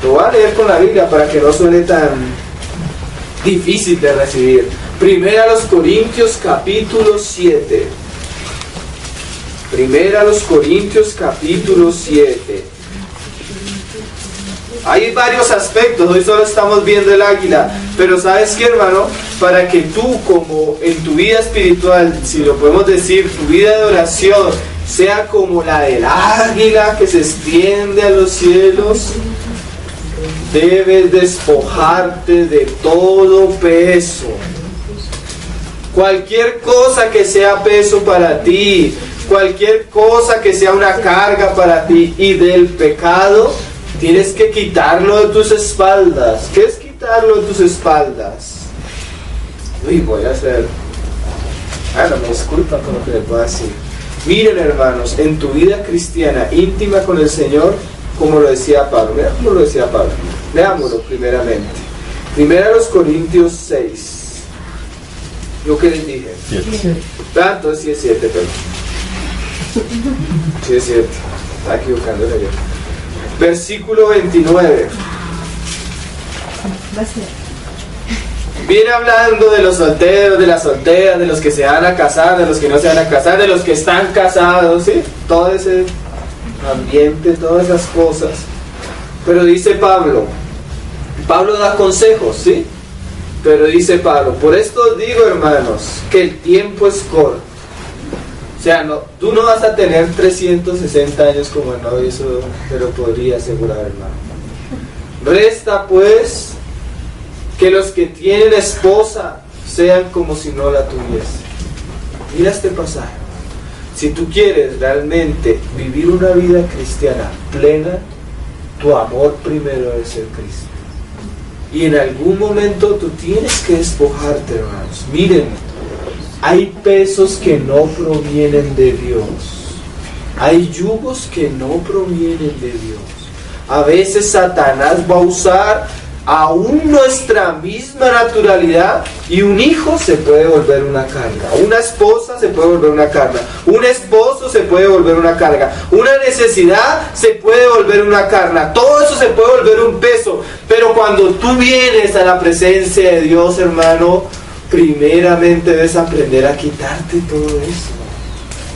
Lo voy a leer con la Biblia para que no suene difícil de recibir. Primera a los Corintios capítulo 7. Primera a los Corintios capítulo 7. Hay varios aspectos, hoy solo estamos viendo el águila, pero ¿sabes qué, hermano? Para que tú, como en tu vida espiritual, si lo podemos decir, tu vida de oración sea como la del águila que se extiende a los cielos, debes despojarte de todo peso. Cualquier cosa que sea peso para ti, cualquier cosa que sea una carga para ti, y del pecado, tienes que quitarlo de tus espaldas. ¿Qué es quitarlo de tus espaldas? Uy, voy a hacer... no me disculpa con lo que les voy a decir. Miren, hermanos, en tu vida cristiana íntima con el Señor, como lo decía Pablo. Mira cómo lo decía Pablo. Leámoslo primeramente. Primera a los Corintios 6. ¿Yo qué les dije? 7. Entonces sí es 7, pero... Sí es 7. Estaba equivocándose yo. Versículo 29. Viene hablando de los solteros, de las solteras, de los que se van a casar, de los que no se van a casar, de los que están casados, ¿sí? Todo ese ambiente, todas esas cosas. Pero dice Pablo da consejos, ¿sí? Pero dice Pablo, por esto os digo, hermanos, que el tiempo es corto. O sea, tú no vas a tener 360 años como el novio, eso te lo podría asegurar, hermano. Resta pues que los que tienen esposa sean como si no la tuviesen. Mira este pasaje. Si tú quieres realmente vivir una vida cristiana plena, tu amor primero debe ser Cristo. Y en algún momento tú tienes que despojarte, hermanos. Miren, hay pesos que no provienen de Dios. Hay yugos que no provienen de Dios. A veces Satanás va a usar aún nuestra misma naturalidad, y un hijo se puede volver una carga, una esposa se puede volver una carga, un esposo se puede volver una carga, una necesidad se puede volver una carga, todo eso se puede volver un peso. Pero cuando tú vienes a la presencia de Dios, hermano, primeramente debes aprender a quitarte todo eso.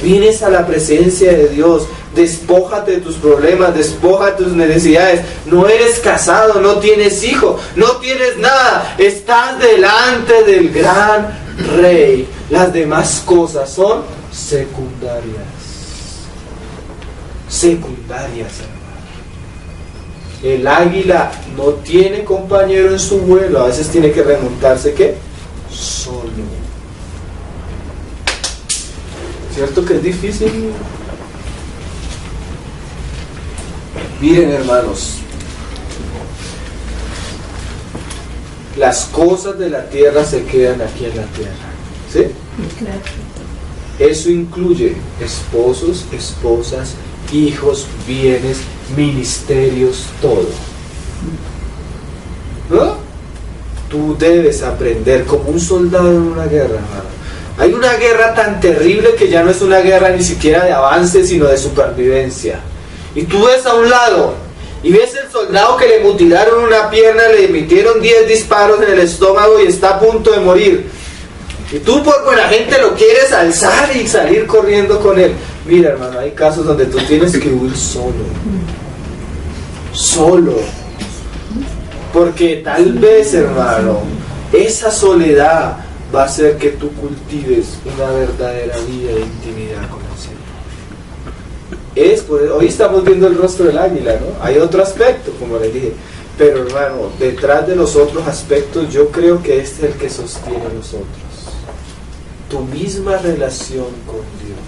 Vienes a la presencia de Dios, despójate de tus problemas, despójate de tus necesidades. No eres casado, no tienes hijo, no tienes nada. Estás delante del gran Rey. Las demás cosas son secundarias. Secundarias, hermano. El águila no tiene compañero en su vuelo. A veces tiene que remontarse, ¿qué? Solo. ¿Cierto que es difícil? Miren, hermanos, las cosas de la tierra se quedan aquí en la tierra, ¿sí? Eso incluye esposos, esposas, hijos, bienes, ministerios, todo. ¿No? Tú debes aprender como un soldado en una guerra, hermano. Hay una guerra tan terrible que ya no es una guerra ni siquiera de avance, sino de supervivencia. Y tú ves a un lado y ves el soldado que le mutilaron una pierna, le emitieron 10 disparos en el estómago y está a punto de morir. Y tú por buena gente lo quieres alzar y salir corriendo con él. Mira, hermano, hay casos donde tú tienes que huir solo. Solo. Porque tal vez, hermano, esa soledad va a hacer que tú cultives una verdadera vida de intimidad con el Señor. Hoy estamos viendo el rostro del águila, ¿no? Hay otro aspecto, como les dije. Pero, hermano, detrás de los otros aspectos, yo creo que este es el que sostiene a nosotros. Tu misma relación con Dios.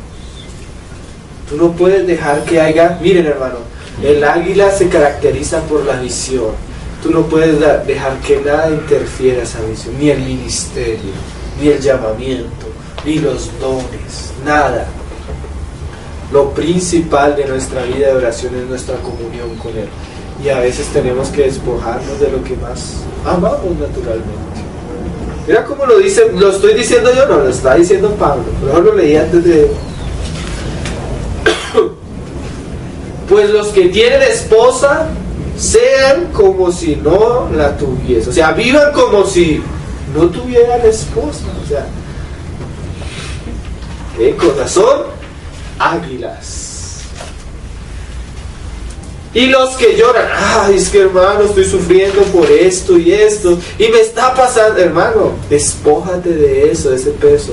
Tú no puedes dejar que haya... Miren, hermano, el águila se caracteriza por la visión. Tú no puedes dejar que nada interfiera esa visión, ni el ministerio, ni el llamamiento, ni los dones, nada. Lo principal de nuestra vida de oración es nuestra comunión con Él. Y a veces tenemos que despojarnos de lo que más amamos naturalmente. Mira cómo lo dice, lo estoy diciendo yo, no, lo está diciendo Pablo. Mejor lo leí antes de... Pues los que tienen esposa, sean como si no la tuviesen. O sea, vivan como si no tuvieran esposa. O sea, ¿qué cosas son? Águilas. Y los que lloran, ay, es que hermano, estoy sufriendo por esto y esto, y me está pasando, hermano, despójate de eso, de ese peso.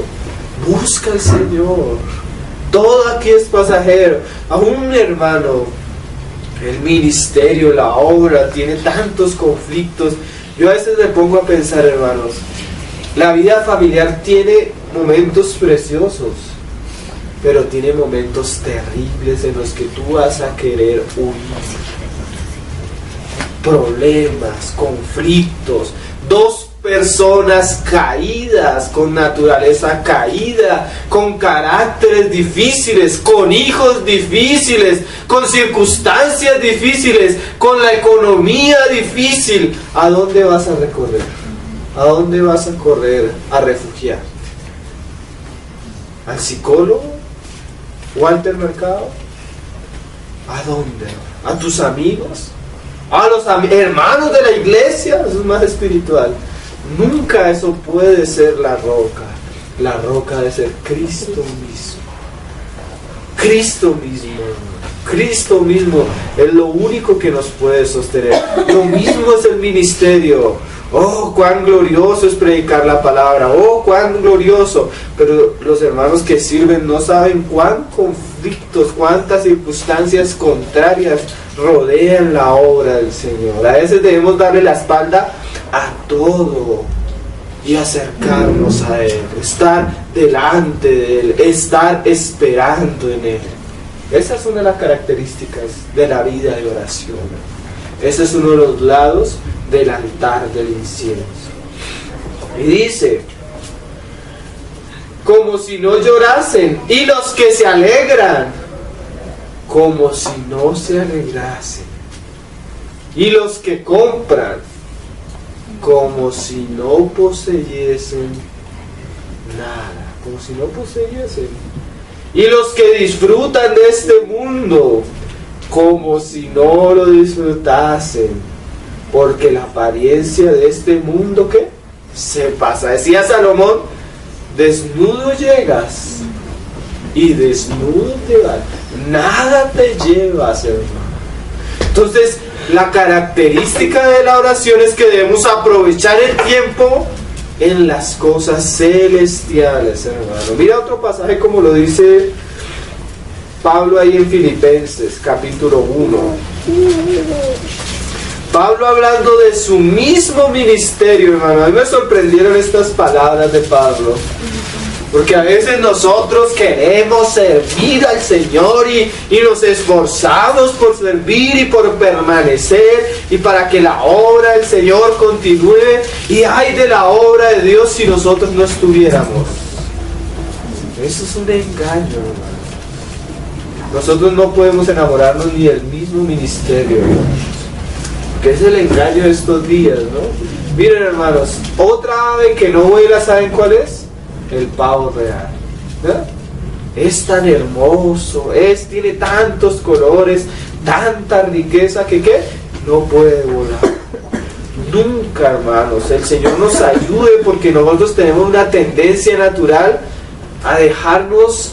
Busca al Señor. Todo aquí es pasajero. Aún, hermano, el ministerio, la obra, tiene tantos conflictos. Yo a veces me pongo a pensar, hermanos, la vida familiar tiene momentos preciosos, pero tiene momentos terribles en los que tú vas a querer huir. Problemas, conflictos, dos personas caídas, con naturaleza caída, con caracteres difíciles, con hijos difíciles, con circunstancias difíciles, con la economía difícil. ¿A dónde vas a recorrer? ¿A dónde vas a correr a refugiarte? ¿Al psicólogo? ¿Walter Mercado? ¿A dónde? ¿A tus amigos? ¿A los hermanos de la iglesia? Eso es más espiritual. Nunca eso puede ser la roca. La roca debe ser Cristo mismo. Cristo mismo. Cristo mismo es lo único que nos puede sostener. Lo mismo es el ministerio. Oh, cuán glorioso es predicar la palabra. Oh, cuán glorioso. Pero los hermanos que sirven no saben cuán conflictos, cuántas circunstancias contrarias rodean la obra del Señor. A veces debemos darle la espalda a todo y acercarnos a Él, estar delante de Él, estar esperando en Él. Esa es una de las características de la vida de oración. Ese es uno de los lados del altar del incienso. Y dice, como si no llorasen, y los que se alegran, como si no se alegrasen, y los que compran, como si no poseyesen nada, como si no poseyesen, y los que disfrutan de este mundo, como si no lo disfrutasen, porque la apariencia de este mundo, ¿qué? Se pasa. Decía Salomón, desnudo llegas y desnudo te vas, nada te llevas, hermano. Entonces, la característica de la oración es que debemos aprovechar el tiempo en las cosas celestiales, hermano. Mira otro pasaje como lo dice Pablo ahí en Filipenses, capítulo 1. Pablo hablando de su mismo ministerio, hermano. A mí me sorprendieron estas palabras de Pablo. Porque a veces nosotros queremos servir al Señor y nos esforzamos por servir y por permanecer y para que la obra del Señor continúe. Y ay de la obra de Dios si nosotros no estuviéramos. Eso es un engaño, hermano. Nosotros no podemos enamorarnos ni del mismo ministerio, que es el engaño de estos días, ¿no? Miren, hermanos, otra ave que no vuela, ¿saben cuál es? El pavo real. ¿Verdad? Es tan hermoso, tiene tantos colores, tanta riqueza que ¿qué? No puede volar. Nunca, hermanos. El Señor nos ayude porque nosotros tenemos una tendencia natural a dejarnos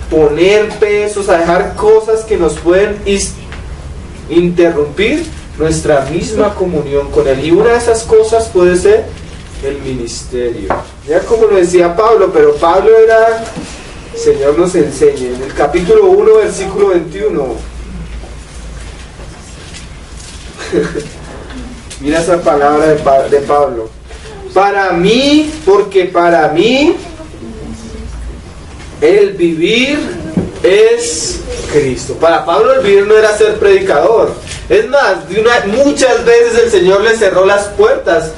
poner pesos, a dejar cosas que nos pueden interrumpir nuestra misma comunión con Él. Y una de esas cosas puede ser el ministerio. Ya como lo decía Pablo, pero Pablo era, el Señor nos enseña, en el capítulo 1, versículo 21. Mira esa palabra de Pablo. Para mí, porque para mí el vivir es Cristo. Para Pablo el vivir no era ser predicador. Es más, muchas veces el Señor le cerró las puertas.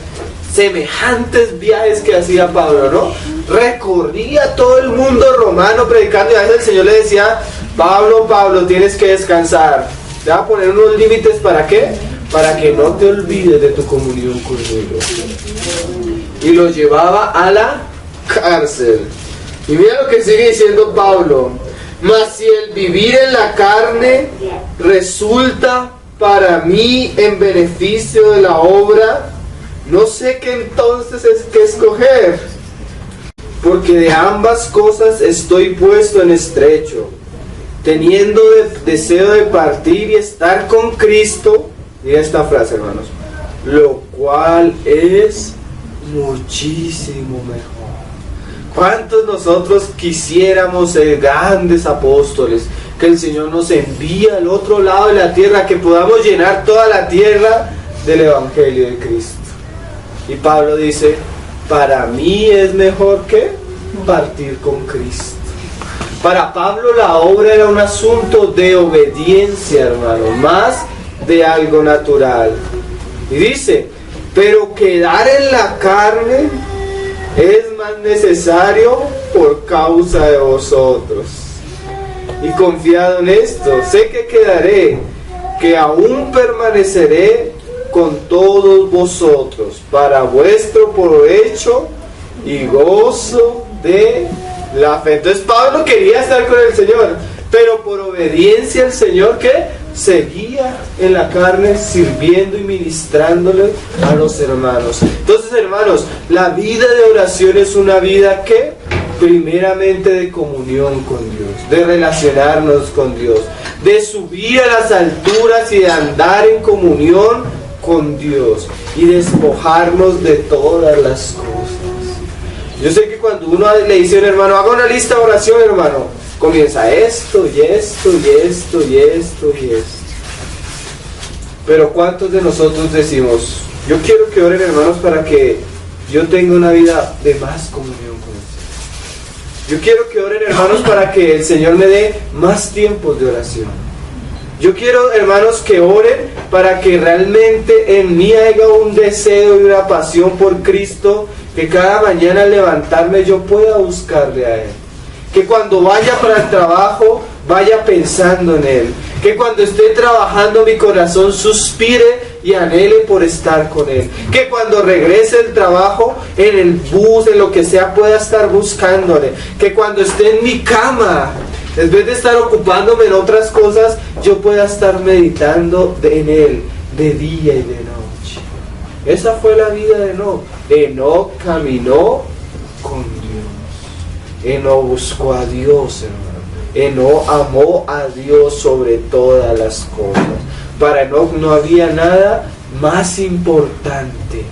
Semejantes viajes que hacía Pablo, ¿no? Recorría todo el mundo romano predicando y a veces el Señor le decía, Pablo, tienes que descansar. Te va a poner unos límites, ¿para qué? Para que no te olvides de tu comunión conmigo. Y lo llevaba a la cárcel. Y mira lo que sigue diciendo Pablo. Mas si el vivir en la carne resulta para mí en beneficio de la obra, No sé qué entonces es que escoger, porque de ambas cosas estoy puesto en estrecho, teniendo deseo de partir y estar con Cristo. Y esta frase, hermanos, lo cual es muchísimo mejor. ¿Cuántos nosotros quisiéramos ser grandes apóstoles? Que el Señor nos envíe al otro lado de la tierra, que podamos llenar toda la tierra del Evangelio de Cristo. Y Pablo dice, para mí es mejor que partir con Cristo. Para Pablo la obra era un asunto de obediencia, hermano, más de algo natural. Y dice, pero quedar en la carne es más necesario por causa de vosotros. Y confiado en esto, sé que quedaré, que aún permaneceré con todos vosotros para vuestro provecho y gozo de la fe. Entonces Pablo quería estar con el Señor, pero por obediencia al Señor, ¿qué? Seguía en la carne sirviendo y ministrándole a los hermanos. Entonces, hermanos, la vida de oración es una vida que primeramente de comunión con Dios, de relacionarnos con Dios, de subir a las alturas y de andar en comunión con Dios y despojarnos de todas las cosas. Yo sé que cuando uno le dice a un hermano, haga una lista de oración, hermano, comienza esto y esto y esto y esto y esto. Pero ¿cuántos de nosotros decimos, yo quiero que oren, hermanos, para que yo tenga una vida de más comunión con el Señor? Yo quiero que oren, hermanos, para que el Señor me dé más tiempos de oración. Yo quiero, hermanos, que oren para que realmente en mí haya un deseo y una pasión por Cristo, que cada mañana al levantarme yo pueda buscarle a Él. Que cuando vaya para el trabajo, vaya pensando en Él. Que cuando esté trabajando mi corazón suspire y anhele por estar con Él. Que cuando regrese del trabajo, en el bus, en lo que sea, pueda estar buscándole. Que cuando esté en mi cama, en vez de estar ocupándome en otras cosas, yo pueda estar meditando en Él de día y de noche. Esa fue la vida de Enoc. Enoc caminó con Dios. Enoc buscó a Dios, hermano. Enoc amó a Dios sobre todas las cosas. Para Enoc no había nada más importante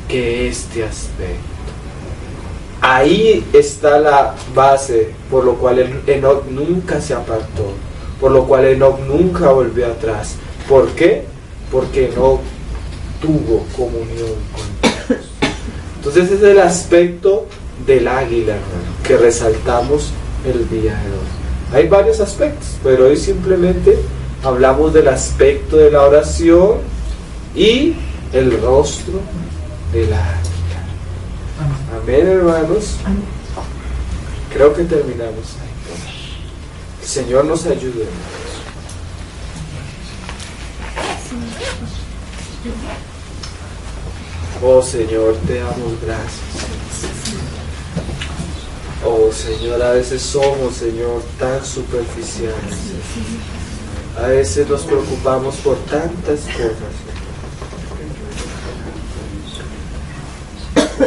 que este aspecto. Ahí está la base por lo cual Enoc nunca se apartó, por lo cual Enoc nunca volvió atrás. ¿Por qué? Porque Enoc tuvo comunión con Dios. Entonces ese es el aspecto del águila, hermano, que resaltamos el día de hoy. Hay varios aspectos, pero hoy simplemente hablamos del aspecto de la oración y el rostro del águila. Amén, hermanos. Creo que terminamos ahí. El Señor nos ayude. Oh Señor, te damos gracias. Oh Señor, a veces somos, Señor, tan superficiales. A veces nos preocupamos por tantas cosas.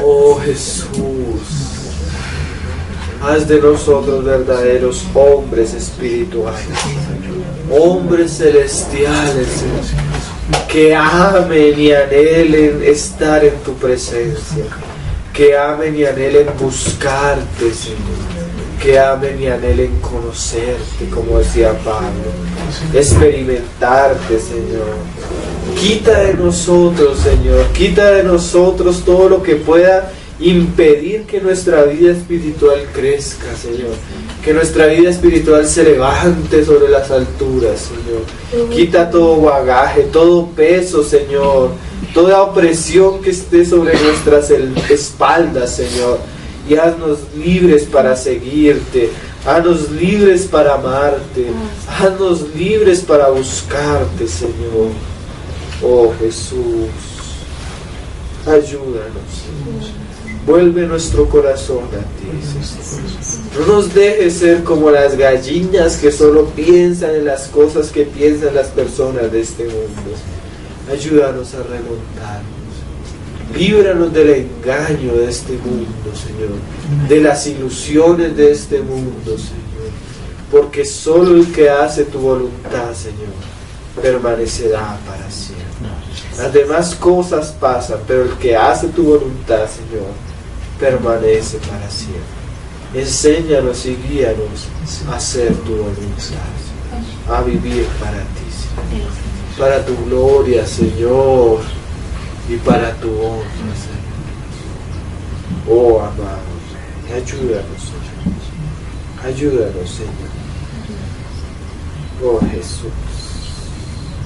Oh Jesús, haz de nosotros verdaderos hombres espirituales, hombres celestiales, Señor, que amen y anhelen estar en tu presencia, que amen y anhelen buscarte, Señor, que amen y anhelen conocerte, como decía Pablo, experimentarte, Señor. Quita de nosotros, Señor, quita de nosotros todo lo que pueda impedir que nuestra vida espiritual crezca, Señor, que nuestra vida espiritual se levante sobre las alturas, Señor. Quita todo bagaje, todo peso, Señor, toda opresión que esté sobre nuestras espaldas, Señor, y haznos libres para seguirte, haznos libres para amarte, haznos libres para buscarte, Señor. Oh Jesús, ayúdanos, Señor. Vuelve nuestro corazón a ti, Señor. No nos dejes ser como las gallinas que solo piensan en las cosas que piensan las personas de este mundo. Ayúdanos a remontarnos. Líbranos del engaño de este mundo, Señor, de las ilusiones de este mundo, Señor, porque solo el que hace tu voluntad, Señor, permanecerá para siempre. Las demás cosas pasan, pero el que hace tu voluntad, Señor, permanece para siempre. Enséñanos y guíanos a hacer tu voluntad, a vivir para ti, Señor, para tu gloria, Señor, y para tu honra, Señor. Oh, amado Rey, ayúdanos, Señor. Ayúdanos, Señor. Oh, Jesús.